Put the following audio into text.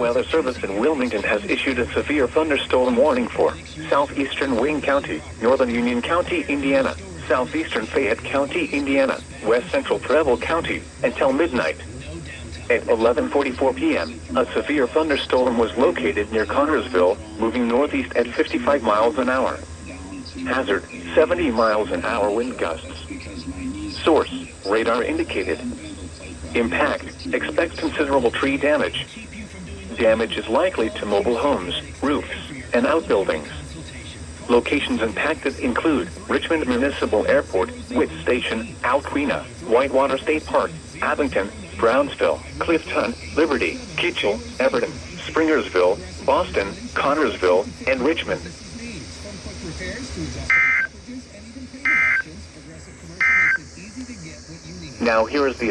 Weather Service in Wilmington has issued a severe thunderstorm warning for Southeastern Wayne County, Northern Union County, Indiana, Southeastern Fayette County, Indiana, West Central Preble County, until midnight. At 11:44 p.m., a severe thunderstorm was located near Connersville, moving northeast at 55 miles an hour. Hazard, 70 miles an hour wind gusts. Source, radar indicated. Impact, expect considerable tree damage. Damage is likely to mobile homes, roofs, and outbuildings. Locations impacted include Richmond Municipal Airport, Witt Station, Alquina, Whitewater State Park, Abington, Brownsville, Clifton, Liberty, Kitchell, Everton, Springersville, Boston, Connersville, and Richmond. Now here is the